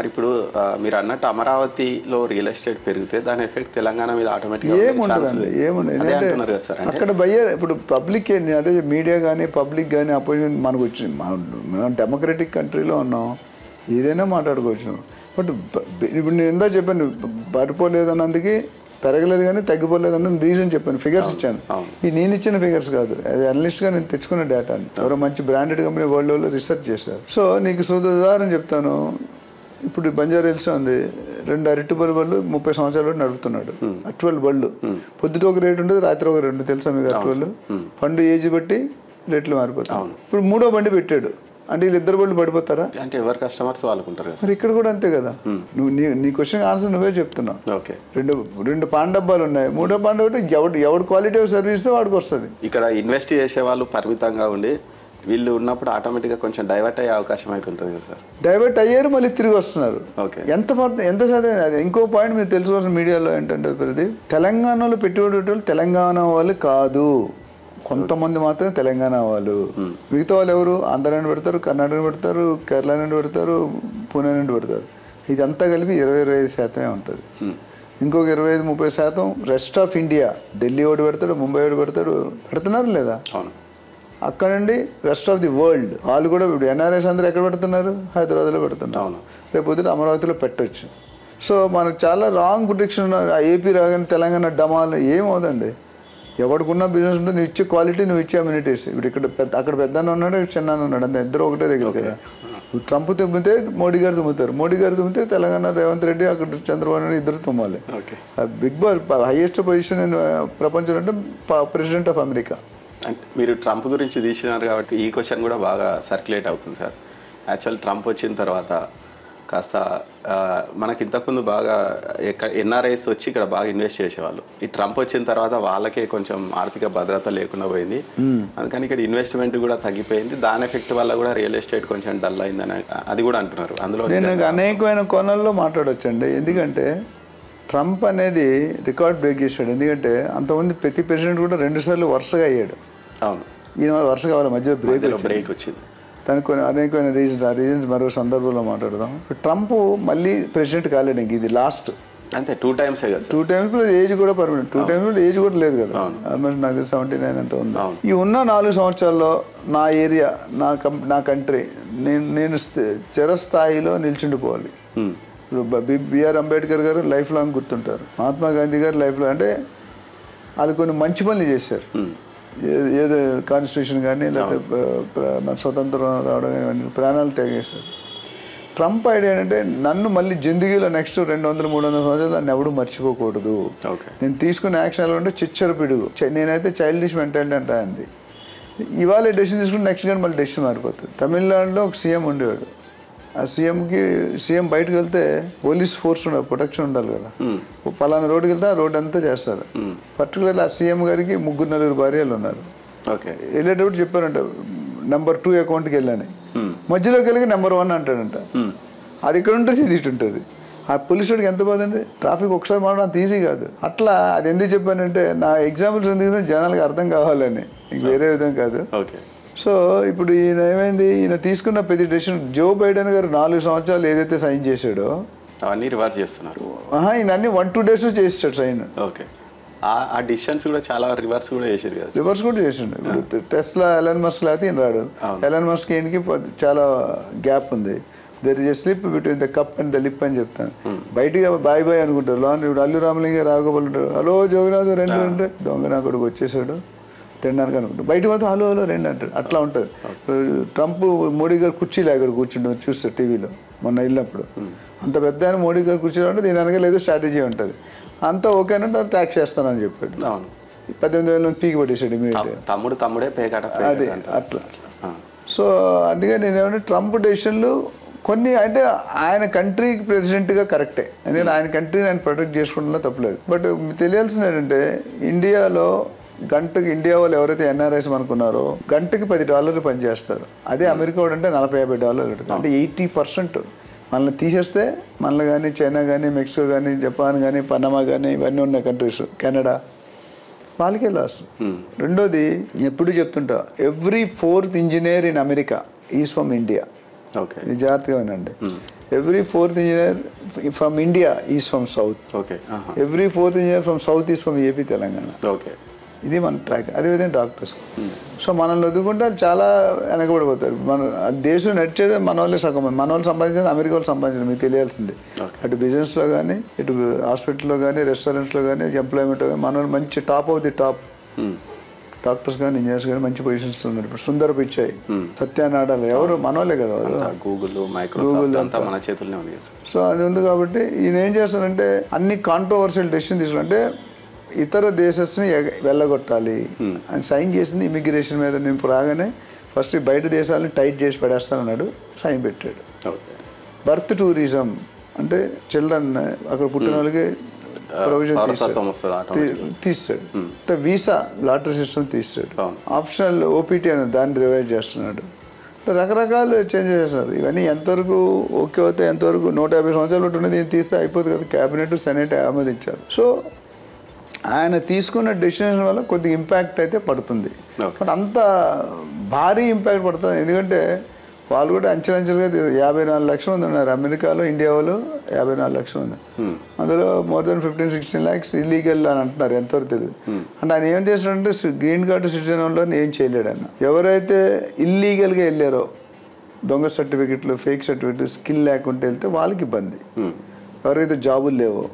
మరి ఇప్పుడు మీరు అన్నట్టు అమరావతిలో రియల్ ఎస్టేట్ పెరిగితే దాని ఎఫెక్ట్ తెలంగాణ మీద ఆటోమేటిక్గా ఏముంటుందండి, ఏముండదు. అక్కడ ఇప్పుడు పబ్లిక్ అదే మీడియా కానీ పబ్లిక్ కానీ అపోజిషన్ మనకు వచ్చింది. మనం డెమోక్రటిక్ కంట్రీలో ఉన్నాం, ఏదైనా మాట్లాడుకోవచ్చు. బట్ ఇప్పుడు నేను ఎందా చెప్పాను, పడిపోలేదు అన్నందుకు పెరగలేదు కానీ తగ్గిపోలేదు అన్న రీజన్ చెప్పాను, ఫిగర్స్ ఇచ్చాను. ఈ నేను ఇచ్చిన ఫిగర్స్ కాదు, అది అనలిస్ట్గా నేను తెచ్చుకున్న డేటా. ఎవరో మంచి బ్రాండెడ్ కంపెనీ వరల్డ్లో రీసెర్చ్ చేశారు. సో నీకు ఉదాహరణ చెప్తాను. ఇప్పుడు బంజారా హిల్స్ ఉంది, 2 అరటిపల్లి బళ్ళు 30 సంవత్సరాలు నడుపుతున్నాడు. అరటిపల్లి బళ్ళు పొద్దుట ఒక రేటు ఉంటుంది, రాత్రి ఒక రేటు, తెలుసా మీకు? అరటిపళ్ళు పండు ఏజ్ బట్టి రేట్లు మారిపోతాయి. ఇప్పుడు 3వ బండి పెట్టాడు అంటే వీళ్ళిద్దరు బళ్ళు పడిపోతారా? అంటే ఎవరు కస్టమర్స్ వాళ్ళకుంటారు. మరి ఇక్కడ కూడా అంతే కదా. నువ్వు నీ క్వశ్చన్ ఆన్సర్ నువ్వే చెప్తున్నావు. రెండు పాన్ డబ్బాలు ఉన్నాయి, 3వ పాన్ డబ్బా ఎవడు క్వాలిటీ ఆఫ్ సర్వీస్ వాడికి వస్తుంది. ఇక్కడ ఇన్వెస్ట్ చేసే వాళ్ళు పరిమితంగా ఉండి వీళ్ళు ఉన్నప్పుడు ఆటోమేటిక్గా కొంచెం డైవర్ట్ అయ్యే అవకాశం అయితే ఉంటుంది కదా సార్. డైవర్ట్ అయ్యారు, మళ్ళీ తిరిగి వస్తున్నారు. ఎంత శాతం. ఇంకో పాయింట్ మీరు తెలుసుకోవాల్సిన మీడియాలో ఏంటంటే ప్రతి తెలంగాణలో పెట్టుబడి తెలంగాణ వాళ్ళు కాదు, కొంతమంది మాత్రమే తెలంగాణ వాళ్ళు. మిగతా వాళ్ళు ఎవరు? ఆంధ్ర నుండి పెడతారు, కర్ణాటక నుండి పెడతారు, కేరళ నుండి పెడతారు, పూణే నుండి పెడతారు. ఇదంతా కలిపి 20-25% ఉంటుంది. ఇంకొక 25-30% రెస్ట్ ఆఫ్ ఇండియా, ఢిల్లీ ఒకటి పెడతాడు, ముంబై ఒకటి పెడతాడు, పెడుతున్నారు లేదా? అక్కడ నుండి రెస్ట్ ఆఫ్ ది వరల్డ్ వాళ్ళు కూడా. ఇప్పుడు ఎన్ఆర్ఎస్ అందరూ ఎక్కడ పెడుతున్నారు? హైదరాబాద్లో పెడుతున్నారు. రేపు పొద్దుట అమరావతిలో పెట్టచ్చు. సో మనకు చాలా రాంగ్ ప్రొటెక్షన్. ఏపీ రాగానే తెలంగాణ డమాలు ఏమవుదండి. ఎవరికున్న బిజినెస్ ఉంటుంది, నువ్వు ఇచ్చే క్వాలిటీ, నువ్వు ఇచ్చే అమ్యూనిటీస్. ఇప్పుడు అక్కడ పెద్ద ఉన్నాడు, చిన్న ఉన్నాడు, అంతే, ఇద్దరు ఒకటే దగ్గర కదా. ట్రంప్ తుమ్మితే మోడీ గారు తుమ్ముతారు, మోడీ గారు తుమ్మితే తెలంగాణ రేవంత్ రెడ్డి, అక్కడ చంద్రబాబు నాయుడు ఇద్దరు తుమ్మాలి. బిగ్ బాస్ హైయెస్ట్ పొజిషన్ ప్రపంచంలో అంటే ప్రెసిడెంట్ ఆఫ్ అమెరికా. అంటే మీరు ట్రంప్ గురించి తీసినారు కాబట్టి ఈ క్వశ్చన్ కూడా బాగా సర్క్యులేట్ అవుతుంది సార్. యాక్చువల్ ట్రంప్ వచ్చిన తర్వాత కాస్త మనకి ఇంతకుముందు బాగా ఎన్ఆర్ఐస్ వచ్చి ఇక్కడ బాగా ఇన్వెస్ట్ చేసేవాళ్ళు. ఈ ట్రంప్ వచ్చిన తర్వాత వాళ్ళకే కొంచెం ఆర్థిక భద్రత లేకుండా పోయింది. అందుకని ఇక్కడ ఇన్వెస్ట్మెంట్ కూడా తగ్గిపోయింది. దాని ఎఫెక్ట్ వల్ల కూడా రియల్ ఎస్టేట్ కొంచెం డల్ అయిందని అది కూడా అంటున్నారు. అందులో నేను అనేకమైన కోణాల్లో మాట్లాడొచ్చండి. ఎందుకంటే ట్రంప్ అనేది రికార్డ్ బ్రేక్ చేశాడు. ఎందుకంటే అంతమంది ప్రతి ప్రెసిడెంట్ కూడా 2 సార్లు వరుసగా అయ్యాడు. అవును, ఈయన వరుసగా వాళ్ళ మధ్యలో బ్రేక్ వచ్చింది. దానికి కొన్ని అనేకమైన రీజన్స్, ఆ రీజన్స్ మరో సందర్భంలో మాట్లాడదాం. ట్రంప్ మళ్ళీ ప్రెసిడెంట్ కాలేడు, ఇంక ఇది లాస్ట్. అంతే 2 times 2 times ఏజ్ కూడా పర్మనెంట్. 2 times ఏజ్ కూడా లేదు కదా. ఆల్మోస్ట్ నాకు 79 అంత ఉంది. ఈ ఉన్న 4 సంవత్సరాల్లో నా ఏరియా, నా కంట్రీ నేను చిరస్థాయిలో నిల్చుండిపోవాలి. బిఆర్ అంబేద్కర్ గారు లైఫ్ లాంగ్ గుర్తుంటారు, మహాత్మా గాంధీ గారు లైఫ్ లాంగ్. అంటే వాళ్ళు కొన్ని మంచి పనులు చేశారు. ఏదో కాన్స్టిట్యూషన్ కానీ లేకపోతే మన స్వతంత్రం రావడం కానీ ప్రాణాలు త్యాగేశారు. ట్రంప్ ఐడియా ఏంటంటే నన్ను మళ్ళీ జిందగీలో నెక్స్ట్ 200-300 సంవత్సరాలు నన్ను ఎవడు మర్చిపోకూడదు. నేను తీసుకున్న యాక్షన్ ఎలా ఉంటే చిచ్చర పిడుగు. నేనైతే చైల్డిష్ మెంటాలిటీ అంటే అంది. ఇవాళ డెసిషన్ తీసుకుంటే నెక్స్ట్ కానీ మళ్ళీ డెసిషన్ మారిపోతుంది. తమిళనాడులో ఒక సీఎం ఉండేవాడు. ఆ సీఎం బయటకు వెళ్తే పోలీస్ ఫోర్స్ ఉండాలి, ప్రొటెక్షన్ ఉండాలి కదా. పలానా రోడ్డుకి వెళ్తే ఆ రోడ్డు అంతా చేస్తారు. పర్టికులర్లీ ఆ సీఎం గారికి 3-4 భార్యలు ఉన్నారు. వెళ్ళేటప్పుడు చెప్పారంట నెంబర్ 2 అకౌంట్కి వెళ్ళాను. మధ్యలోకి వెళ్ళి నెంబర్ 1 అంటాడంట. అది ఇక్కడ ఉంటుంది, ఇది ఇటు ఉంటుంది. ఆ పోలీస్ వాడికి ఎంత బాధ అండి. ట్రాఫిక్ ఒకసారి మాట్లాడడం అంత ఈజీ కాదు. అట్లా అది ఎందుకు చెప్పానంటే నా ఎగ్జాంపుల్స్ ఎందుకు జనాలకు అర్థం కావాలని, ఇంక వేరే విధం కాదు. సో ఇప్పుడు ఈయన ఏమైంది, ఈయన తీసుకున్న ప్రతి డెసిషన్. జో బైడెన్ గారు 4 సంవత్సరాలు ఏదైతే సైన్ చేశాడో అవన్నీ రివర్స్ చేస్తున్నారు. ఈయన అన్ని 1-2 days చేసాడు సైన్. ఆ డిసిషన్స్ కూడా చాలా రివర్స్ కూడా చేశారు కదా. రివర్స్ కూడా చేసిండు. ఇప్పుడు టెస్లా ఎలన్ మస్క్ అయితే ఈయన రాడు. ఎలన్ మస్క్ ఈయనకి చాలా గ్యాప్ ఉంది. There is a slip between the cup and the lip అని చెప్తాను. బయటికి బాయ్ బాయ్ అనుకుంటారు. లోన్ ఇప్పుడు అల్లు రామలింగ రాఘోపాల్ ఉంటారు, హలో జోగినాథ్ రండి అంటే దొంగ నా కొడుకు వచ్చేసాడు తినడానికి అనుకుంటారు. బయట మాత్రం హలో హలో రండి అంటారు. అట్లా ఉంటుంది. ట్రంప్ మోడీ గారు కుర్చీలో అక్కడ కూర్చుంటాం చూస్తారు టీవీలో మొన్న వెళ్ళినప్పుడు. అంత పెద్ద ఆయన మోడీ గారు కూర్చోలో అంటే దీని వెనక లేదు స్ట్రాటజీ ఉంటుంది. అంతా ఓకేనంటే ట్యాక్స్ చేస్తానని చెప్పాడు. 18,000 పీకి పట్టేసాడు తమ్ముడే అది అట్లా. సో అందుకని నేనేమంటే ట్రంప్ డెసిషన్లు కొన్ని అంటే ఆయన కంట్రీకి ప్రెసిడెంట్గా కరెక్టే, ఎందుకంటే ఆయన కంట్రీని ఆయన ప్రొటెక్ట్ చేసుకుంటున్నా తప్పలేదు. బట్ తెలియాల్సింది ఏంటంటే ఇండియాలో గంటకి ఇండియా వాళ్ళు ఎవరైతే ఎన్ఆర్ఐస్ అనుకున్నారో గంటకి $10 పనిచేస్తారు. అదే అమెరికా వాడు అంటే $40-50 పెడతారు. అంటే 80% మనల్ని తీసేస్తే మనల్ని కానీ చైనా కానీ మెక్సికో కానీ జపాన్ కానీ పనామా కానీ ఇవన్నీ ఉన్నాయి కంట్రీస్, కెనడా, వాళ్ళకే లాస్. రెండోది ఎప్పుడు చెప్తుంటా, every 4th engineer in America is from India. Okay. ఇది జాగ్రత్తగా వినండి. Every fourth engineer from India is from south. Okay. Every fourth engineer from south is from AP, Telangana. Okay. ఇది మన ట్రాక్. అదేవిధంగా డాక్టర్స్. సో మనల్ని వదుకుంటే చాలా వెనకబడిపోతారు. మన దేశం నడిచేదే మన వాళ్ళే సగం మంది. మన వాళ్ళు సంపాదించేది అమెరికా వాళ్ళు సంపాదించారు, మీకు తెలియాల్సిందే. అటు బిజినెస్లో కానీ, ఇటు హాస్పిటల్లో కానీ, రెస్టారెంట్స్లో కానీ, ఎంప్లాయ్మెంట్లో కానీ మన వాళ్ళు మంచి top of the top doctors కానీ ఇంజనీర్స్ కానీ మంచి పొజిషన్స్లో ఉన్నారు. ఇప్పుడు సుందర్ పిచాయ్, సత్యానాడాలు ఎవరు మనోళ్ళే కదా వాళ్ళు. గూగుల్, మైక్రోసాఫ్ట్ అంతా మన చేతుల్లోనే ఉంది. సో అది ఉంది కాబట్టి ఈయన ఏం చేస్తారంటే అన్ని కాంట్రవర్షియల్ డెసిషన్ తీసుకుంటే ఇతర దేశస్ని వెళ్ళగొట్టాలి అని సైన్ చేసింది ఇమిగ్రేషన్ మీద. నేను రాగానే ఫస్ట్ బయట దేశాలని టైట్ చేసి పడేస్తానన్నాడు, సైన్ పెట్టాడు. బర్త్ టూరిజం అంటే చిల్డ్రన్ అక్కడ పుట్టిన వాళ్ళకి ప్రొవిజన్ తీస్తాడు. అంటే వీసా లాటరీ సిస్టమ్ తీస్తాడు. ఆప్షనల్ ఓపీటీ అని దాన్ని రివైజ్ చేస్తున్నాడు. రకరకాలు చేంజ్ చేస్తారు. ఇవన్నీ ఎంతవరకు ఓకే అవుతాయి, ఎంతవరకు 150 సంవత్సరాలు బట్టి ఉన్నది దీన్ని తీస్తే అయిపోతుంది కదా. క్యాబినెట్, సెనెట్ ఆమోదించారు. సో ఆయన తీసుకున్న డెసిషన్ వల్ల కొద్దిగా ఇంపాక్ట్ అయితే పడుతుంది. బట్ అంత భారీ ఇంపాక్ట్ పడుతుంది ఎందుకంటే వాళ్ళు కూడా అంచెలంచెలుగా 54 లక్షల మంది ఉన్నారు అమెరికాలో. ఇండియా వాళ్ళు 54 లక్షలు ఉంది. అందులో మోర్ దెన్ 15-16 lakhs ఇల్లీగల్ అని అంటున్నారు, ఎంతవరకు తెలియదు. అంటే ఆయన ఏం చేస్తాడంటే గ్రీన్ కార్డు సిటిజన్ వాళ్ళని ఏం చేయలేడు అన్న. ఎవరైతే ఇల్లీగల్గా వెళ్ళారో దొంగ సర్టిఫికెట్లు, ఫేక్ సర్టిఫికెట్లు, స్కిల్ లేకుంటే వెళ్తే వాళ్ళకి ఇబ్బంది. ఎవరైతే జాబులు లేవో,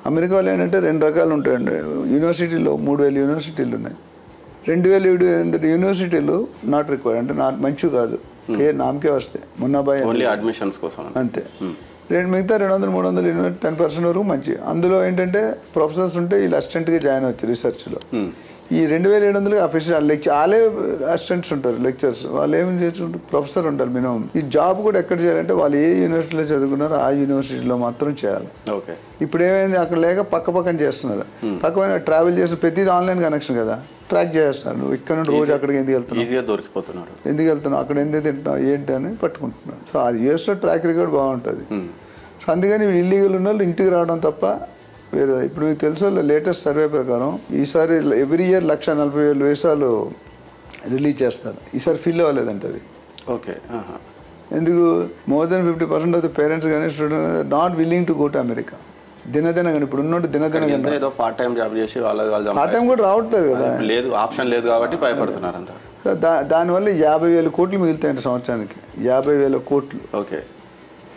అమెరికాలో ఏంటంటే 2 రకాలు ఉంటాయండి. యూనివర్సిటీలో 3000 యూనివర్సిటీలు ఉన్నాయి. 2007 యూనివర్సిటీలు నాట్ రిక్వైర్డ్, అంటే మంచివి కాదు, నామకే వస్తాయి. మున్నాబాయ్ అడ్మిషన్స్ కోసం అంతే. మిగతా 200-300 10% వరకు మంచి. అందులో ఏంటంటే ప్రొఫెసర్స్ ఉంటే వీళ్ళు అసిస్టెంట్గా జాయిన్ అవ్వచ్చు రీసెర్చ్లో. ఈ 2700 అఫీషియల్ వాళ్ళే అసిస్టెంట్స్ ఉంటారు, లెక్చర్స్. వాళ్ళు ఏమి చేస్తుంటారు, ప్రొఫెసర్ ఉంటారు మినిమం. ఈ జాబ్ కూడా ఎక్కడ చేయాలంటే వాళ్ళు ఏ యూనివర్సిటీలో చదువుకున్నారో ఆ యూనివర్సిటీలో మాత్రం చేయాలి. ఇప్పుడు ఏమైంది, అక్కడ లేక పక్కన చేస్తున్నారు. పక్కన ట్రావెల్ చేసిన ప్రతిదీ ఆన్లైన్ కనెక్షన్ కదా, ట్రాక్ చేస్తారు. నువ్వు ఇక్కడ నుండి రోజు అక్కడికి ఎందుకు వెళ్తున్నావు, ఎందుకు వెళ్తున్నావు, అక్కడ ఎందుకు తింటున్నావు, ఏంటి అని పట్టుకుంటున్నాడు. సో అది చేస్తే ట్రాక్ రికార్డ్ బాగుంటుంది. సో అందుకని ఇల్లీగల్ ఉన్న వాళ్ళు ఇంటికి రావడం తప్ప వేరే. ఇప్పుడు మీకు తెలుసు లేటెస్ట్ సర్వే ప్రకారం ఈసారి ఎవ్రీ ఇయర్ 1,40,000 వీసాలు రిలీజ్ చేస్తారు. ఈసారి ఫిల్ అవ్వలేదంట అది. ఓకే. ఎందుకు, more than 50% of the parents కానీ student not willing to go to America. దినదినగా ఇప్పుడు ఉన్నట్టు దినదినగా ఏదో పార్ట్ టైం జాబ్ చేసి పార్ట్ టైం కూడా రావట్లేదు కదా, లేదు ఆప్షన్ లేదు కాబట్టి భయపడుతున్నారు అంతా. దానివల్ల 50,000 కోట్లు మిగులుతాయండి సంవత్సరానికి. 50,000 కోట్లు. ఓకే.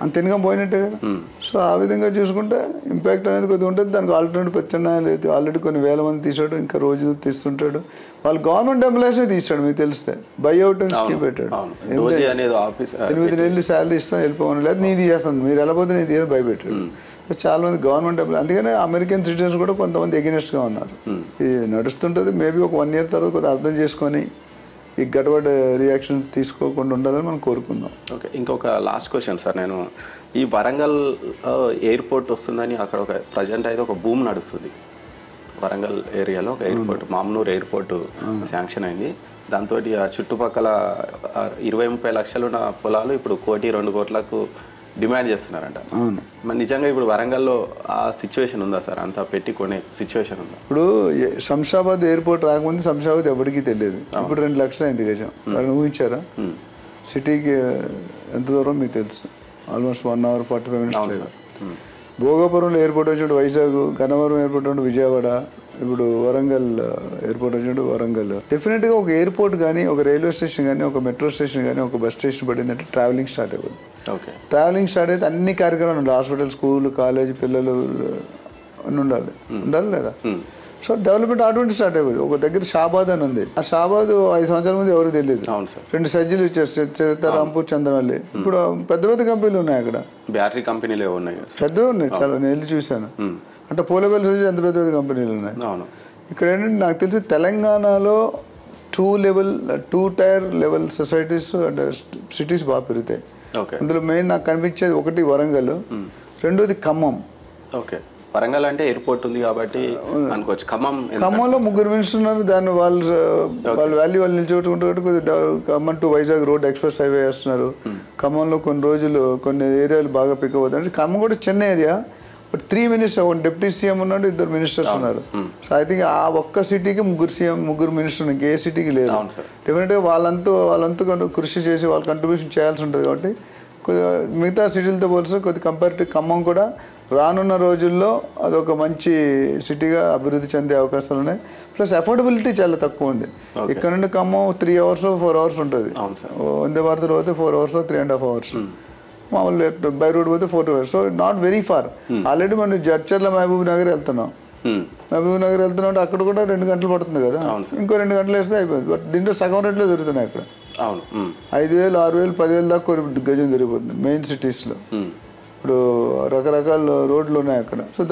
అంత ఇన్కమ్ పోయినట్టే కదా. సో ఆ విధంగా చూసుకుంటే ఇంపాక్ట్ అనేది కొద్దిగా ఉంటుంది. దానికి ఆల్టర్నేటివ్ ప్రత్యామ్నాయాలు అయితే ఆల్రెడీ కొన్ని వేల మంది తీసాడు, ఇంకా రోజు తీస్తుంటాడు. వాళ్ళు గవర్నమెంట్ ఎంప్లాయీసే తీస్తాడు, మీకు తెలిస్తే బైఅవుట్ అని స్కీమ్ పెట్టాడు. 8 నెలలు శాలరీ ఇస్తాను వెళ్ళిపోవాలి, లేదా నీ తీసేస్తాను, మీరు వెళ్ళబోతే నేను తీయని భయపెట్టాడు. చాలా మంది గవర్నమెంట్ ఎంప్లాయీ. అందుకనే అమెరికన్ సిటిజన్స్ కూడా కొంతమంది ఎగెనిస్ట్గా ఉన్నారు. ఇది నడుస్తుంటుంది. మేబీ ఒక 1 year తర్వాత కొద్దిగా అర్థం చేసుకొని ఈ గడబడ రియాక్షన్ తీసుకోకుండా ఉండాలని మనం కోరుకుందాం. ఓకే. ఇంకొక లాస్ట్ క్వశ్చన్ సార్, నేను ఈ వరంగల్ ఎయిర్పోర్ట్ వస్తుందని అక్కడ ఒక ప్రజెంట్ అయితే ఒక భూమి నడుస్తుంది వరంగల్ ఏరియాలో. ఒక ఎయిర్పోర్ట్, మామ్నూర్ ఎయిర్పోర్ట్ శాంక్షన్ అయింది. దాంతో ఆ చుట్టుపక్కల 20-30 లక్షలు ఉన్న పొలాలు ఇప్పుడు 1-2 కోట్లకు డిమాండ్ చేస్తున్నారంట. అవును. మరి నిజంగా ఇప్పుడు వరంగల్లో ఆ సిచ్యువేషన్ ఉందా సార్, అంతా పెట్టి కొనే సిచ్యువేషన్ ఉందా? ఇప్పుడు శంషాబాద్ ఎయిర్పోర్ట్ రాకముందు శంషాబాద్ ఎవరికి తెలియదు. ఇప్పుడు 2 లక్షలు అయింది గజం. వాళ్ళు ఊహించారా? సిటీకి ఎంత దూరం మీకు తెలుసు, ఆల్మోస్ట్ 1 hour 45 minutes. భోగాపురంలో ఎయిర్పోర్ట్ వచ్చినట్టు వైజాగ్, గన్నవరం ఎయిర్పోర్ట్ అంటే విజయవాడ, ఇప్పుడు వరంగల్ ఎయిర్పోర్ట్ వచ్చినట్టు వరంగల్. డెఫినెట్గా ఒక ఎయిర్పోర్ట్ కానీ, ఒక రైల్వే స్టేషన్ కానీ, ఒక మెట్రో స్టేషన్ కానీ, ఒక బస్ స్టేషన్ పడిందంటే ట్రావెలింగ్ స్టార్ట్ అయిపోతుంది. ట్రావెలింగ్ స్టార్ట్ అయితే అన్ని కార్యక్రమాలు ఉండాలి. హాస్పిటల్, స్కూల్, కాలేజ్, పిల్లలు అన్నీ ఉండాలి లేదా? సో డెవలప్మెంట్ అటువంటి స్టార్ట్ అయిపోయింది. ఒక దగ్గర షాబాద్ అని ఉంది. ఆ షాబాద్ 5 సంవత్సరాల ముందు ఎవరికి తెలియదు. 2 సర్జీలు ఇచ్చారు, రాంపూర్, చంద్రవల్లి. ఇప్పుడు పెద్ద పెద్ద కంపెనీలు ఉన్నాయి అక్కడ, బ్యాటరీ కంపెనీలు ఉన్నాయి, పెద్దవి ఉన్నాయి చాలా. నేను వెళ్ళి చూశాను. అంటే పోలేబెల్ సర్జీ ఎంత పెద్ద పెద్ద కంపెనీలు ఉన్నాయి. ఇక్కడ ఏంటంటే నాకు తెలిసి తెలంగాణలో 2 tier level societies and cities బాగా పెరుగుతాయి. అందులో మెయిన్ నాకు కనిపించేది ఒకటి వరంగల్, రెండోది ఖమ్మం. ఓకే. వరంగల్ అంటే ఎయిర్పోర్ట్ ఉంది కాబట్టి అనుకోవచ్చు. ఖమ్మంలో 3 మినిస్టర్స్ ఉన్నారు. దాన్ని వాళ్ళ వాల్యూ వాళ్ళు నిల్చోబెట్టుకుంటారు. కొద్దిగా Khammam to Vizag road express highway వేస్తున్నారు. ఖమ్మంలో కొన్ని రోజులు కొన్ని ఏరియాలు బాగా పిక్ అవుతాయి. అంటే ఖమ్మం కూడా చిన్న ఏరియా, బట్ 3 మినిస్టర్, ఒక డిప్యూటీ సీఎం ఉన్నాడు, 2 మినిస్టర్స్ ఉన్నారు. సో ఐ థింక్ ఆ ఒక్క సిటీకి 3 సీఎం 3 మినిస్టర్లు, ఇంకే సిటీకి లేదు. డెఫినెట్గా వాళ్ళంతా కృషి చేసి వాళ్ళ కంట్రిబ్యూషన్ చేయాల్సి ఉంటుంది. కాబట్టి మిగతా సిటీలతో పోలిస్తే కొద్ది కంపారిటివ్ ఖమ్మం కూడా రానున్న రోజుల్లో అదొక మంచి సిటీగా అభివృద్ధి చెందే అవకాశాలు ఉన్నాయి. ప్లస్ అఫోర్డబిలిటీ చాలా తక్కువ ఉంది. ఇక్కడ నుండి ఖమ్మం 3 hours 4 hours ఉంటుంది. వందే భారత్లో పోతే 4 hours 3.5 hours, మామూలు బై రోడ్ పోతే 4 hours. So not very far. Already మనం జడ్చర్ల మహబూబ్ నగర్ వెళ్తున్నాం. మహబూబ్ నగర్ వెళ్తున్నాం అంటే అక్కడ కూడా 2 గంటలు పడుతుంది కదా, ఇంకో 2 గంటలు వేస్తే అయిపోయింది. బట్ దీంట్లో సగం రేట్లో దొరుకుతున్నాయి. అక్కడ 5,000, 6,000, 10,000 దాకా గజం దొరికిపోతుంది మెయిన్ సిటీస్లో. ఇప్పుడు రకరకాల రోడ్లు ఉన్నాయి అక్కడ. సో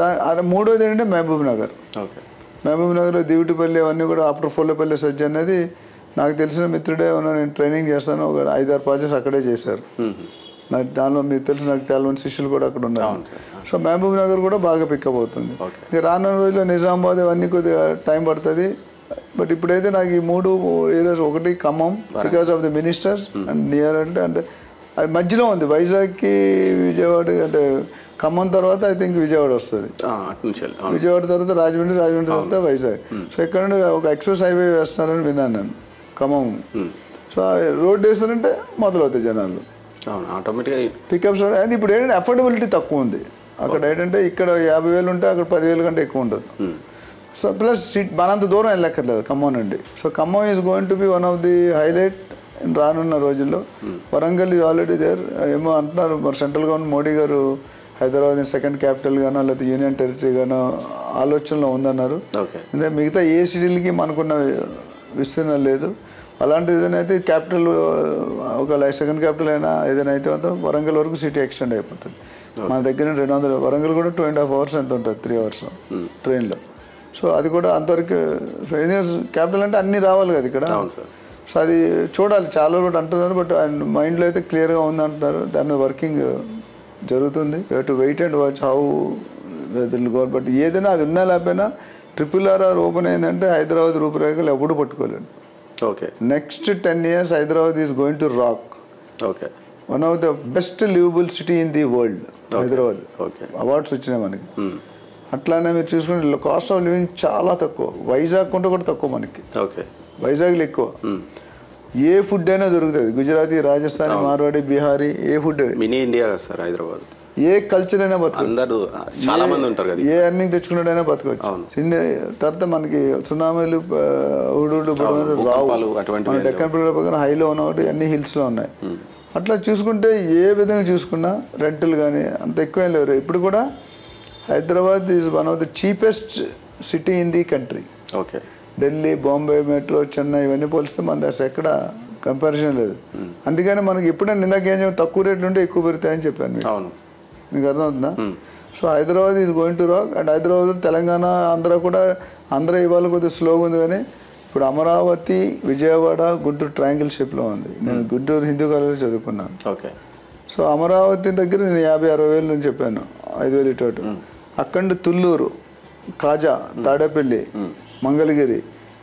మూడోది ఏంటంటే మహబూబ్ నగర్. మహబూబ్ నగర్లో దివిటిపల్లి అవన్నీ కూడా ఆఫ్టర్ ఫోల్లపల్లి సజ్జ అనేది నాకు తెలిసిన మిత్రుడే ఉన్నా, నేను ట్రైనింగ్ చేస్తాను, ఒక 5-6 ప్రాజెక్ట్స్ అక్కడే చేశారు. దానిలో మీకు తెలిసి నాకు చాలా మంది శిష్యులు కూడా అక్కడ ఉన్నారు. సో మహబూబ్ నగర్ కూడా బాగా పికప్ అవుతుంది. ఇక రానున్న రోజుల్లో నిజామాబాద్ అవన్నీ కొద్దిగా టైం పడుతుంది. బట్ ఇప్పుడైతే నాకు ఈ 3 ఏరియాస్, ఒకటి Khammam because of the ministers and near అంటే అది మధ్యలో ఉంది. వైజాగ్కి విజయవాడ అంటే ఖమ్మం తర్వాత ఐ థింక్ విజయవాడ వస్తుంది. విజయవాడ తర్వాత రాజమండ్రి, రాజమండ్రి తర్వాత వైజాగ్. సో ఇక్కడ నుండి ఒక ఎక్స్ప్రెస్ హైవే వేస్తున్నారని విన్నాను నేను ఖమ్మం. సో రోడ్ వేస్తారంటే మొదలవుతాయి జనాలు పికప్స్. అది ఇప్పుడు ఏంటంటే అఫోర్డబిలిటీ తక్కువ ఉంది అక్కడ. ఏంటంటే ఇక్కడ 50,000 ఉంటే అక్కడ 10,000 కంటే ఎక్కువ ఉండదు. సో ప్లస్ మనంత దూరం వెళ్ళక్కర్లేదు ఖమ్మం నుండి. So Khammam is going to be one of the highlight రానున్న రోజుల్లో. Warangal is already there. ఏమో అంటున్నారు మరి సెంట్రల్ గవర్నమెంట్ మోడీ గారు హైదరాబాద్ సెకండ్ క్యాపిటల్ గానో లేకపోతే యూనియన్ టెరిటరీ గానో ఆలోచనలో ఉందన్నారు. అంటే మిగతా ఏ సిటీలకి మనకున్న విస్తీర్ణం లేదు. అలాంటిది ఏదైనా అయితే క్యాపిటల్ ఒక సెకండ్ క్యాపిటల్ అయినా ఏదైనా అయితే మాత్రం వరంగల్ వరకు సిటీ ఎక్స్టెండ్ అయిపోతుంది. మన దగ్గర 200, వరంగల్ కూడా 2.5 hours ఎంత ఉంటుంది, 3 hours ట్రైన్లో. సో అది కూడా అంతవరకు క్యాపిటల్ అంటే అన్నీ రావాలి కదా ఇక్కడ. సో అది చూడాలి, చాలా కూడా అంటున్నారు. బట్ ఆయన మైండ్లో అయితే క్లియర్గా ఉంది అంటున్నారు. దాని వర్కింగ్ జరుగుతుంది. To wait and watch how whether goal. But ఏదైనా అది ఉన్నా లేకపోయినా RRR ఓపెన్ అయిందంటే హైదరాబాద్ రూపురేఖలు ఎప్పుడు పట్టుకోలేండి. Next 10 years Hyderabad is going to rock. One of the best livable city in the world Hyderabad. Awards వచ్చినాయి మనకి. అట్లానే మీరు చూసుకుంటే కాస్ట్ ఆఫ్ లివింగ్ చాలా తక్కువ. వైజాగ్ కంటే కూడా తక్కువ మనకి. వైజాగ్లో ఎక్కువ. ఏ ఫుడ్ అయినా దొరుకుతుంది. గుజరాతీ, రాజస్థానీ, మార్వాడి, బీహారీ, ఏ food. Mini India sir Hyderabad. ఏ కల్చర్ అయినా బతకచ్చు. చాలా మంది ఉంటారు కదా, ఏ అర్నింగ్ తెచ్చుకున్నాడైనా బతకవచ్చు. చిన్న తర్వాత మనకి సునామీలు, ఉడులు రావు. మన డెక్కన్ పక్కన హైలో ఉన్నవాటి అన్ని హిల్స్లో ఉన్నాయి. అట్లా చూసుకుంటే ఏ విధంగా చూసుకున్నా రెంట్లు కానీ అంత ఎక్కువ లేవు. ఇప్పుడు కూడా Hyderabad is one of the cheapest city in the country. Delhi, Bombay, metro, Chennai ఇవన్నీ పోలిస్తే మన దగ్గర ఎక్కడ కంపారిజన్ లేదు. అందుకని మనకి ఎప్పుడైనా ఇందాక ఏం చెప్పి తక్కువ రేట్లు ఉంటే ఎక్కువ పెడతాయని చెప్పాను మీకు అర్థమవుతుందా. So Hyderabad is going to rock. And Hyderabad, Telangana, Andhra కూడా. ఆంధ్ర ఇవాళ కొద్దిగా స్లోగా ఉంది కానీ ఇప్పుడు అమరావతి, విజయవాడ, గుంటూరు ట్రయాంగిల్ షేప్లో ఉంది. నేను గుంటూరు హిందూ కాలేజీలో చదువుకున్నాను. సో అమరావతి దగ్గర నేను 50-60 వేలు నుంచి చెప్పాను, 5,000 ఇటు. అక్కడ తుళ్ళూరు, కాజా, తాడేపల్లి, మంగళగిరి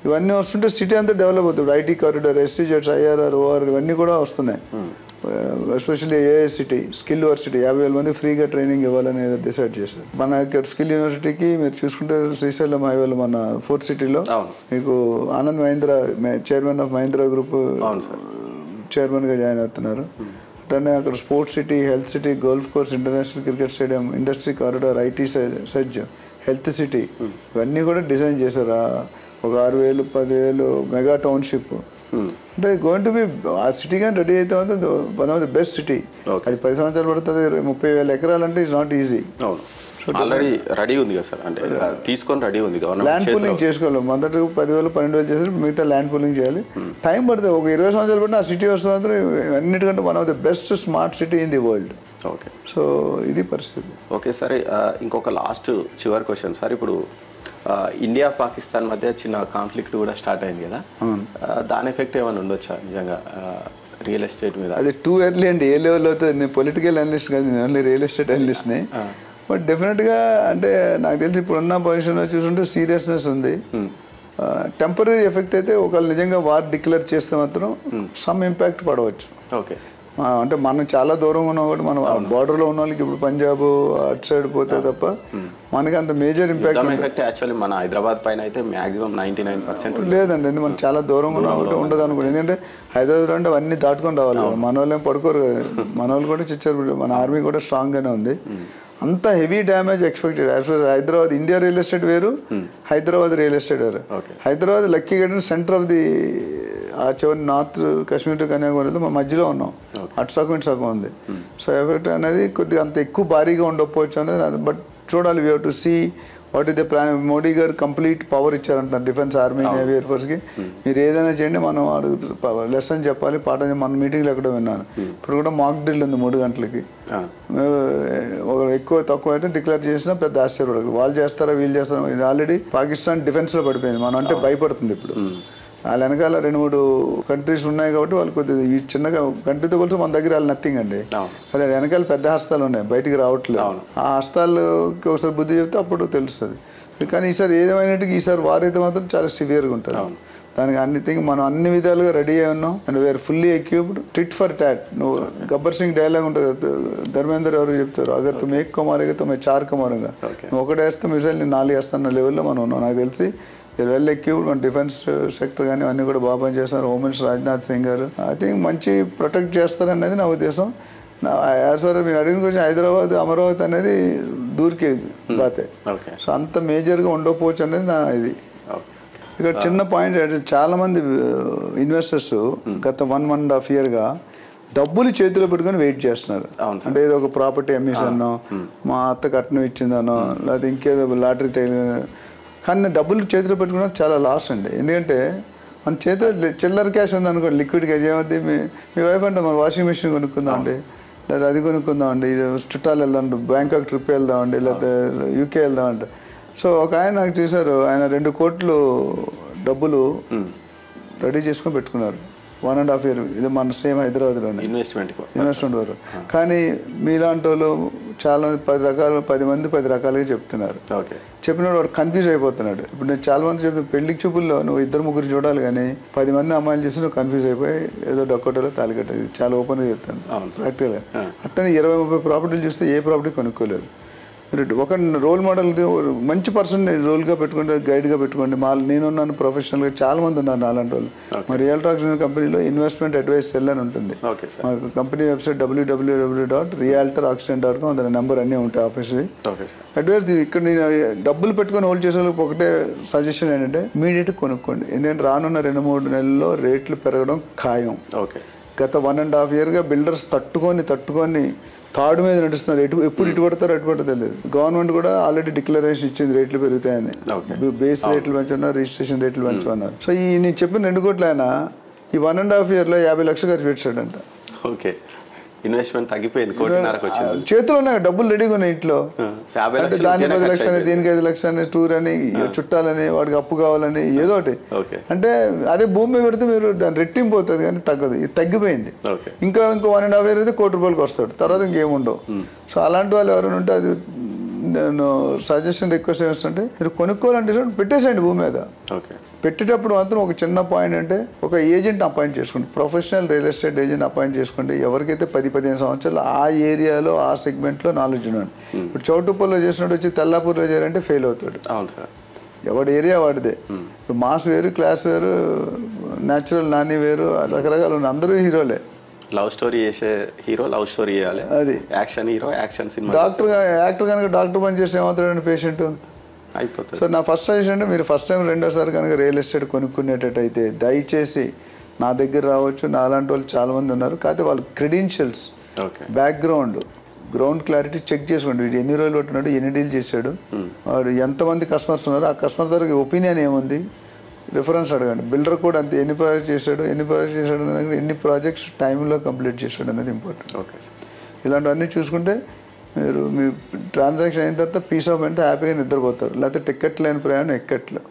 ఇవన్నీ వస్తుంటే సిటీ అంతా డెవలప్ అవుతుంది. IT corridor, SCJETS, IRR, OR ఇవన్నీ కూడా వస్తున్నాయి. ఎస్పెషల్లీ AICT స్కిల్ యూనివర్సిటీ 50,000 మంది ఫ్రీగా ట్రైనింగ్ ఇవ్వాలని డిసైడ్ చేశారు. మన ఇక్కడ స్కిల్ యూనివర్సిటీకి మీరు చూసుకుంటే శ్రీశైలం హైవేలో మన 4th సిటీలో మీకు Anand Mahindra chairman of Mahindra group చైర్మన్గా జాయిన్ అవుతున్నారు. అట్లనే అక్కడ sports city, health city, golf course, international cricket stadium, industry corridor, IT సజ్జ, హెల్త్ సిటీ ఇవన్నీ కూడా డిజైన్ చేశారు. ఒక 6,000, 10,000 మెగా టౌన్షిప్. అంటే గోయింగ్ టు బి ఆ సిటీ కానీ రెడీ అయితే one of the best city. అది 10 సంవత్సరాలు పడుతుంది. 30,000 ఎకరాలు అంటే it's not easy. Already ready ఉంది కదా సార్, అంటే తీసుకొని రెడీ ఉంది. ల్యాండ్ పూలింగ్ చేసుకోవాలి. మొదటి 10,000, 12,000 చేసి మిగతా ల్యాండ్ పూలింగ్ చేయాలి. టైం పడుతుంది. ఒక 20 సంవత్సరాలు పడిన ఆ సిటీ వస్తుంది మాత్రం అన్నిటికంటే one of the best smart city in the world. So ఇది పరిస్థితి. సరే, ఇంకొక చివరి క్వశ్చన్ సార్. ఇప్పుడు ఇండియా, పాకిస్తాన్ మధ్య చిన్న కాన్ఫ్లిక్ట్ కూడా స్టార్ట్ అయింది కదా, దాని ఎఫెక్ట్ ఏమైనా ఉండొచ్చా నిజంగా రియల్ ఎస్టేట్ మీద? అది టూ ఎర్లీ అండి. ఏ లెవెల్ అవుతుంది? నేను పొలిటికల్ అనలిస్ట్ కాదు, నేను ఓన్లీ రియల్ ఎస్టేట్ అనలిస్ట్ని. బట్ డెఫినెట్గా అంటే నాకు తెలిసి ఇప్పుడున్న పొజిషన్లో చూసుకుంటే సీరియస్నెస్ ఉంది. టెంపరీ ఎఫెక్ట్ అయితే ఒకవేళ నిజంగా వార్ డిక్లేర్ చేస్తే మాత్రం సమ్ ఇంపాక్ట్ పడవచ్చు. అంటే మనం చాలా దూరంగా ఉన్నాం కాబట్టి మనం బార్డర్లో ఉన్న వాళ్ళకి ఇప్పుడు పంజాబ్ అటు సైడ్ పోతే తప్ప మనకి అంత మేజర్ ఇంపాక్ట్ యాక్చువల్లీ మన హైదరాబాద్ పైన అయితే మ్యాక్సిమం 99% లేదండి. ఎందుకంటే మనం చాలా దూరంగా ఉన్నాం కాబట్టి ఉండదు అనుకోండి. ఎందుకంటే హైదరాబాద్ అంటే అవన్నీ దాటుకొని రావాలి కదా, మన వాళ్ళు ఏం పడుకోరు కదా, మన వాళ్ళు కూడా చిచ్చారు, మన ఆర్మీ కూడా స్ట్రాంగ్గానే ఉంది. అంత heavy damage expected as for Hyderabad. India real estate వేరు, హైదరాబాద్ రియల్ ఎస్టేట్ వేరు. హైదరాబాద్ లక్కీగా సెంటర్ ఆఫ్ ది ఆ చివరి నార్త్ కాశ్మీర్ టు కన్యాకుమారి మా మధ్యలో ఉన్నాం, అటు సగం ఇటు సగం ఉంది. సో ఎఫెక్ట్ అనేది కొద్దిగా అంత ఎక్కువ భారీగా ఉండకపోవచ్చు అనేది, బట్ చూడాలి. We have to see what is the plan. Modi గారు కంప్లీట్ పవర్ ఇచ్చారంటారు డిఫెన్స్, ఆర్మీ, నేవీ, ఎయిర్ ఫోర్స్కి. మీరు ఏదైనా చేయండి, మనం అడుగుతారు లెసన్ చెప్పాలి, పాఠం. మన మీటింగ్లో ఎక్కడో విన్నాను, ఇప్పుడు కూడా మాక్ డ్రిల్ ఉంది 3 గంటలకి. ఎక్కువ తక్కువ అయితే డిక్లేర్ చేసినా పెద్ద ఆశ్చర్యపడదు. వాళ్ళు చేస్తారా వీళ్ళు చేస్తారా. ఆల్రెడీ పాకిస్తాన్ డిఫెన్స్లో పడిపోయింది, మనం అంటే భయపడుతుంది ఇప్పుడు. వాళ్ళ వెనకాల 2-3 కంట్రీస్ ఉన్నాయి కాబట్టి వాళ్ళు కొద్దిగా ఈ చిన్నగా కంట్రీతో పోలిసి మన దగ్గర వాళ్ళు నథింగ్ అండి. అదే వెనకాల పెద్ద హస్తాలు ఉన్నాయి, బయటికి రావట్లేదు. ఆ హస్తాలకి ఒకసారి బుద్ధి చెప్తే అప్పుడు తెలుస్తుంది. కానీ ఈసారి ఏదేమైనట్టుగా ఈసారి వార్ అయితే మాత్రం చాలా సివియర్గా ఉంటుంది. దానికి మనం అన్ని విధాలుగా రెడీ అయి ఉన్నాం. And we are fully equipped. Tit for tat. నువ్వు గబ్బర్ సింగ్ డైలాగ్ ఉంటుంది, ధర్మేందర్ ఎవరు చెప్తారు, అగర్ తుమ్మే ఎక్కువ మారేగా తుమ్మే 4 కమారుగా. నువ్వు ఒకటి వేస్తే మిసైల్ నేను 4 వేస్తాను లెవెల్లో మనం ఉన్నాం. నాకు తెలిసి వెల్ ఎక్విప్డ్. మన డిఫెన్స్ సెక్టర్ కానీ అన్నీ కూడా బాగా పనిచేస్తారు. హోమ్ మినిస్టర్ రాజ్నాథ్ సింగ్ గారు ఐ థింక్ మంచి ప్రొటెక్ట్ చేస్తారనేది నా ఉద్దేశం. యాజ్ ఫర్ మీరు అడిగిన కొంచెం హైదరాబాద్ అమరావతి అనేది దూరికి బాతే. సో అంత మేజర్గా ఉండకపోవచ్చు అనేది నా ఇది. ఇక్కడ చిన్న పాయింట్, చాలా మంది ఇన్వెస్టర్స్ గత 1.5 yearగా డబ్బులు చేతిలో పెట్టుకొని వెయిట్ చేస్తున్నారు. అంటే ఏదో ఒక ప్రాపర్టీ అమ్మేసానో, మా అత్త కట్నం ఇచ్చిందనో, లేకపోతే ఇంకేదో లాటరీ తగిలిందనో. కానీ డబ్బులు చేతిలో పెట్టుకున్నది చాలా లాస్ అండి. ఎందుకంటే మన చేతిలో చిల్లర క్యాష్ ఉంది అనుకోండి, లిక్విడ్ క్యాష్ ఏమవుతుంది. మీ వైఫ్ అంటే మన వాషింగ్ మిషన్ కొనుక్కుందాం అండి, లేదా అది కొనుక్కుందాం అండి, ఇది చుట్టాలు వెళ్దాం, బ్యాంకాక్ ట్రిప్ వెళ్దామండి, లేకపోతే యూకే వెళ్దామంటే. సో ఒక ఆయన నాకు చూశారు, ఆయన 2 కోట్లు డబ్బులు రెడీ చేసుకొని పెట్టుకున్నారు 1.5 year. ఇది మన సేమ్ హైదరాబాద్లోనే ఇన్వెస్ట్మెంట్ వారు. కానీ మీలాంటి వాళ్ళు చాలా 10 మంది 10 రకాలుగా చెప్తున్నారు. చెప్పినప్పుడు వాడు కన్ఫ్యూజ్ అయిపోతున్నాడు. ఇప్పుడు నేను చాలా మంది చెప్తాను, పెళ్లికి చూపుల్లో నువ్వు 2-3 చూడాలి, కానీ 10 మంది అమ్మాయిలు చూసి నువ్వు కన్ఫ్యూజ్ అయిపోయి ఏదో డొక్కటలో తాలికట్టేది. చాలా ఓపెన్గా చెప్తాను ప్రాక్టికల్గా. అట్లనే 20-30 ప్రాపర్టీలు చూస్తే ఏ ప్రాపర్టీ కొనుక్కోలేదు. ఒక రోల్ మోడల్ మంచి పర్సన్ రోల్గా పెట్టుకోండి, గైడ్గా పెట్టుకోండి. నేనున్నాను ప్రొఫెషనల్గా, చాలా మంది ఉన్నారు అలాంటి వాళ్ళు. మా రియల్ టాక్స్ కంపెనీలో ఇన్వెస్ట్మెంట్ అడ్వైస్ సెల్ అని ఉంటుంది. మాకు కంపెనీ వెబ్సైట్ www.realtorauction.com, అందులో నెంబర్ అన్నీ ఉంటాయి ఆఫీస్వి. అడ్వైస్ ఇక్కడ నేను డబ్బులు పెట్టుకొని హోల్డ్ చేసే వాళ్ళకి ఒకటే సజెషన్ ఏంటంటే ఇమీడియట్గా కొనుక్కోండి. ఎందుకంటే రానున్న 2-3 నెలల్లో రేట్లు పెరగడం ఖాయం. గత 1.5 yearగా బిల్డర్స్ తట్టుకొని తాడు మీద నడుస్తున్నారు. ఎప్పుడు ఇటు పడతారో అటు పడతారో తెలియదు. గవర్నమెంట్ కూడా ఆల్రెడీ డిక్లరేషన్ ఇచ్చింది రేట్లు పెరుగుతాయని. బేస్ రేట్లు పెంచున్నారు, రిజిస్ట్రేషన్ రేట్లు పెంచున్నారు. సో ఈ నేను చెప్పిన 2 కోట్ల ఆయన ఈ 1.5 yearలో 50 లక్షలు ఖర్చు పెట్టాడంట. ఇన్వెస్ట్మెంట్ తగ్గిపోయింది, 1.5 వచ్చింది. చేతిలో ఉన్నాయి డబ్బులు రెడీగా ఉన్నాయి ఇంట్లో. అంటే దానికి 10 లక్షలు, దీనికి 5 లక్షలు, టూర్ అని, చుట్టాలని, వాడికి అప్పు కావాలని, ఏదో ఒకటి. అంటే అదే భూమి మీద పెడితే మీరు దాన్ని రెట్టింపు అవుతుంది కానీ తగ్గదు. ఇది తగ్గిపోయింది. ఇంకో 1.5 year అయితే 1 కోటి రూపాయలకి వస్తాడు, తర్వాత ఇంకేముండవు. సో అలాంటి వాళ్ళు ఎవరైనా ఉంటే అది నేను సజెషన్ రిక్వెస్ట్ చేస్తుంటే మీరు కొనుక్కోవాలంటే పెట్టేసేయండి భూమి మీద. పెట్టేటప్పుడు మాత్రం ఒక చిన్న పాయింట్ అంటే ఒక ఏజెంట్ అపాయింట్ చేసుకోండి, professional real estate agent appoint చేసుకోండి. ఎవరికైతే 10-15 సంవత్సరాలు ఆ ఏరియాలో ఆ సెగ్మెంట్లో నాలెడ్జ్ ఉన్నాడు. ఇప్పుడు చౌటుప్పల్లో చేసినట్టు వచ్చి తెల్లాపూర్లో చేయాలంటే ఫెయిల్ అవుతాడు. ఎవడి ఏరియా వాడిదే. ఇప్పుడు మాస్ వేరు, క్లాస్ వేరు, న్యాచురల్ నాని వేరు, రకరకాలు ఉన్నాయి. అందరూ హీరోలే. లవ్ స్టోరీ చేసే హీరో లవ్ స్టోరీ చేయాలి, అది action hero action cinema. Actor కనుక డాక్టర్ పని చేస్తే ఏమవుతాడండి పేషెంట్ అయిపోతుంది. సో నా ఫస్ట్ సజెషన్ అంటే మీరు ఫస్ట్ టైం 2వ కనుక రియల్ ఎస్టేట్ కొనుక్కునేటట్టయితే దయచేసి నా దగ్గర రావచ్చు. నా అలాంటి వాళ్ళు చాలామంది ఉన్నారు. కాకపోతే వాళ్ళ క్రెడెన్షియల్స్, గ్రౌండ్ క్లారిటీ చెక్ చేసుకోండి. వీడు ఎన్ని రోజులు పట్టినాడు, ఎన్ని డీల్ చేశాడు, వాడు ఎంతమంది కస్టమర్స్ ఉన్నారు, ఆ కస్టమర్ దగ్గర ఒపీనియన్ ఏముంది, రిఫరెన్స్ అడగండి. బిల్డర్ కూడా అంతే, ఎన్ని ప్రాజెక్ట్ చేశాడు అనేది, ఎన్ని ప్రాజెక్ట్స్ టైంలో కంప్లీట్ చేశాడు అనేది ఇంపార్టెంట్. ఇలాంటివన్నీ చూసుకుంటే మీరు మీ ట్రాన్సాక్షన్ అయిన తర్వాత పీస్ ఆఫ్ మైండ్ హ్యాపీగా నిద్రపోతారు. లేకపోతే టికెట్ లేని ప్రయాణం ఎక్కట్లు.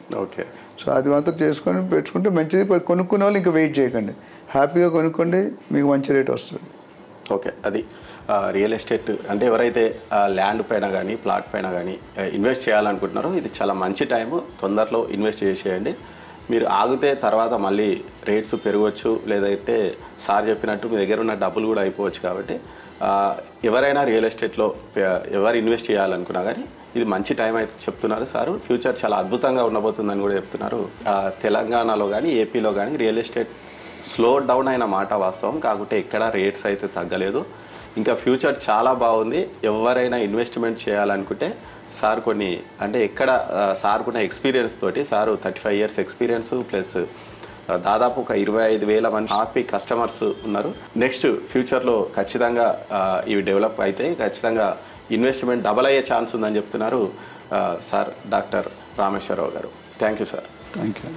సో అది మాత్రం చేసుకొని పెట్టుకుంటే మంచిది. కొనుక్కునే వాళ్ళు ఇంకా వెయిట్ చేయకండి, హ్యాపీగా కొనుక్కోండి, మీకు మంచి రేట్ వస్తుంది. అది రియల్ ఎస్టేట్ అంటే ఎవరైతే ల్యాండ్ పైన కానీ ప్లాట్ పైన కానీ ఇన్వెస్ట్ చేయాలనుకుంటున్నారో ఇది చాలా మంచి టైము. తొందరలో ఇన్వెస్ట్ చేసేయండి. మీరు ఆగితే తర్వాత మళ్ళీ రేట్స్ పెరగవచ్చు, లేదైతే సార్ చెప్పినట్టు మీ దగ్గర ఉన్న డబ్బులు కూడా అయిపోవచ్చు. కాబట్టి ఎవరైనా రియల్ ఎస్టేట్లో ఎవరు ఇన్వెస్ట్ చేయాలనుకున్నా కానీ ఇది మంచి టైం అయితే చెప్తున్నారు సారు. ఫ్యూచర్ చాలా అద్భుతంగా ఉండబోతుందని కూడా చెప్తున్నారు. తెలంగాణలో కానీ ఏపీలో కానీ రియల్ ఎస్టేట్ స్లో డౌన్ అయిన మాట వాస్తవం, కాకుంటే ఎక్కడ రేట్స్ అయితే తగ్గలేదు. ఇంకా ఫ్యూచర్ చాలా బాగుంది. ఎవరైనా ఇన్వెస్ట్మెంట్ చేయాలనుకుంటే సార్ కొన్ని అంటే ఎక్కడ సార్కున్న ఎక్స్పీరియన్స్ తోటి, సారు 35 years ఎక్స్పీరియన్స్ ప్లస్ దాదాపు ఒక 25,000 మంది హ్యాపీ కస్టమర్స్ ఉన్నారు. నెక్స్ట్ ఫ్యూచర్లో ఖచ్చితంగా ఇవి డెవలప్ అయితే ఖచ్చితంగా ఇన్వెస్ట్మెంట్ డబల్ అయ్యే ఛాన్స్ ఉందని చెప్తున్నారు సార్ డాక్టర్ రామేశ్వరరావు గారు. Thank you sir. Thank you.